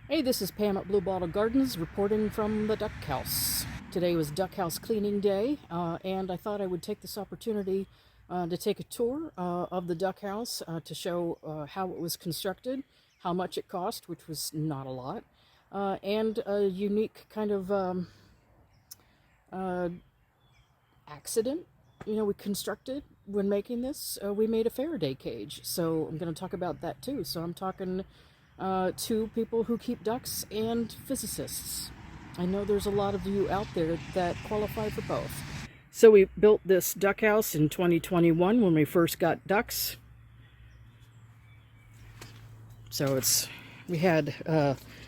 Hey, this is Pam at Blue Bottle Gardens reporting from the duck house. Today was duck house cleaning day, and I thought I would take this opportunity to take a tour of the duck house to show how it was constructed, how much it cost, which was not a lot, and a unique kind of uh, accident. We constructed when making this. We made a Faraday cage, so I'm going to talk about that too. So I'm talking to people who keep ducks and physicists. I know there's a lot of you out there that qualify for both. So we built this duck house in 2021 when we first got ducks. So we had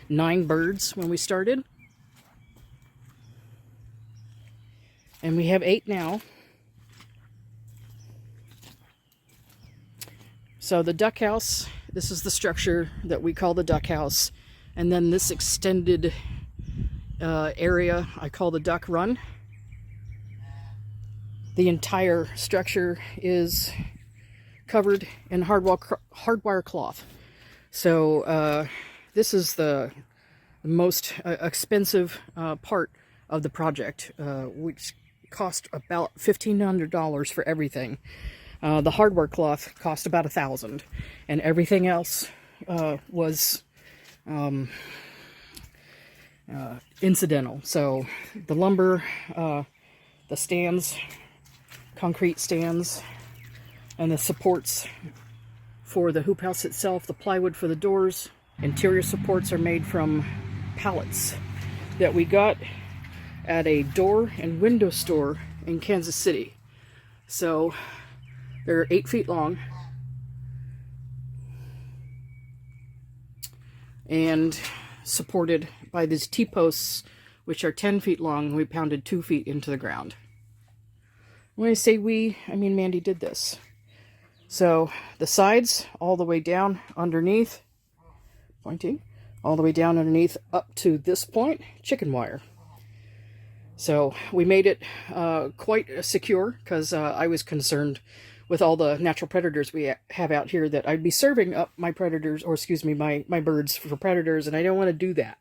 9 birds when we started. And we have 8 now. So the duck house, this is the structure that we call the duck house. And then this extended area I call the duck run. The entire structure is covered in hardwire cloth. So this is the most expensive part of the project, which cost about $1,500 for everything. The hardware cloth cost about $1,000, and everything else was incidental. So the lumber, the stands, concrete stands, and the supports for the hoop house itself, the plywood for the doors. Interior supports are made from pallets that we got at a door and window store in Kansas City. So they're 8 feet long and supported by these T-posts, which are 10 feet long. We pounded 2 feet into the ground. When I say we, I mean Mandy did this. So the sides all the way down underneath, pointing, all the way down underneath up to this point, chicken wire. So we made it quite secure because I was concerned with all the natural predators we have out here that I'd be serving up my predators, or excuse me, my birds for predators, and I don't want to do that.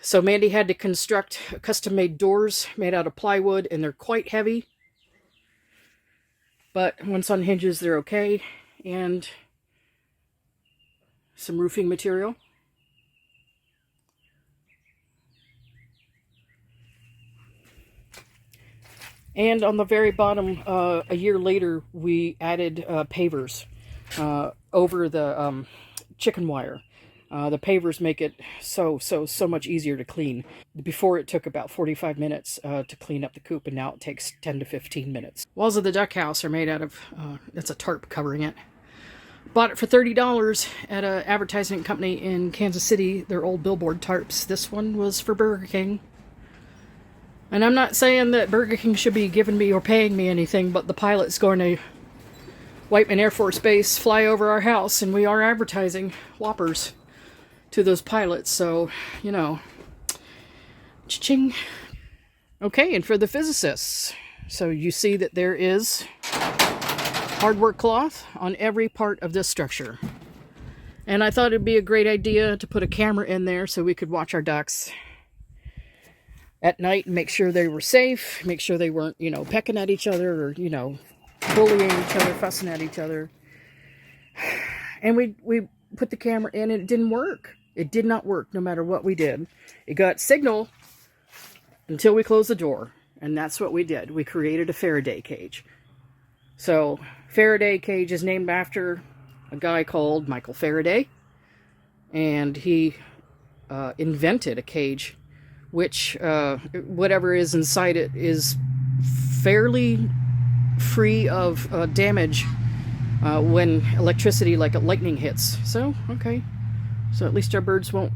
So Mandy had to construct custom-made doors made out of plywood, and they're quite heavy. But once on hinges, they're okay. And some roofing material. And on the very bottom, a year later, we added pavers over the chicken wire. The pavers make it so much easier to clean. Before it took about 45 minutes to clean up the coop, and now it takes 10 to 15 minutes. Walls of the duck house are made out of, that's a tarp covering it. Bought it for $30 at an advertising company in Kansas City. They're old billboard tarps. This one was for Burger King. And I'm not saying that Burger King should be giving me or paying me anything, but the pilot's going to Whiteman Air Force Base fly over our house, and we are advertising Whoppers to those pilots, so, you know, cha-ching. Okay, and for the physicists, so you see that there is hardware cloth on every part of this structure. And I thought it'd be a great idea to put a camera in there so we could watch our ducks at night and make sure they were safe, make sure they weren't, you know, pecking at each other or, you know, bullying each other, fussing at each other. And we put the camera in and it didn't work. It did not work no matter what we did. It got signal until we closed the door. And that's what we did. We created a Faraday cage. So Faraday cage is named after a guy called Michael Faraday. And he invented a cage which whatever is inside it is fairly free of damage when electricity, like lightning, hits. So, okay. So at least our birds won't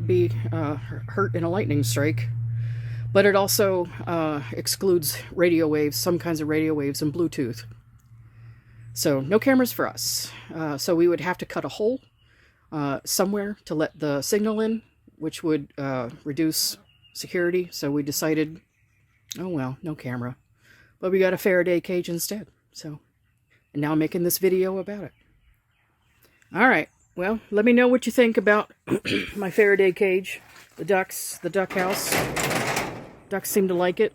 be hurt in a lightning strike. But it also excludes radio waves, some kinds of radio waves, and Bluetooth. So no cameras for us. So we would have to cut a hole somewhere to let the signal in, which would reduce security. So we decided, oh well, no camera. But we got a Faraday cage instead. So, and now I'm making this video about it. All right. Well, let me know what you think about my Faraday cage, the ducks, the duck house. Ducks seem to like it.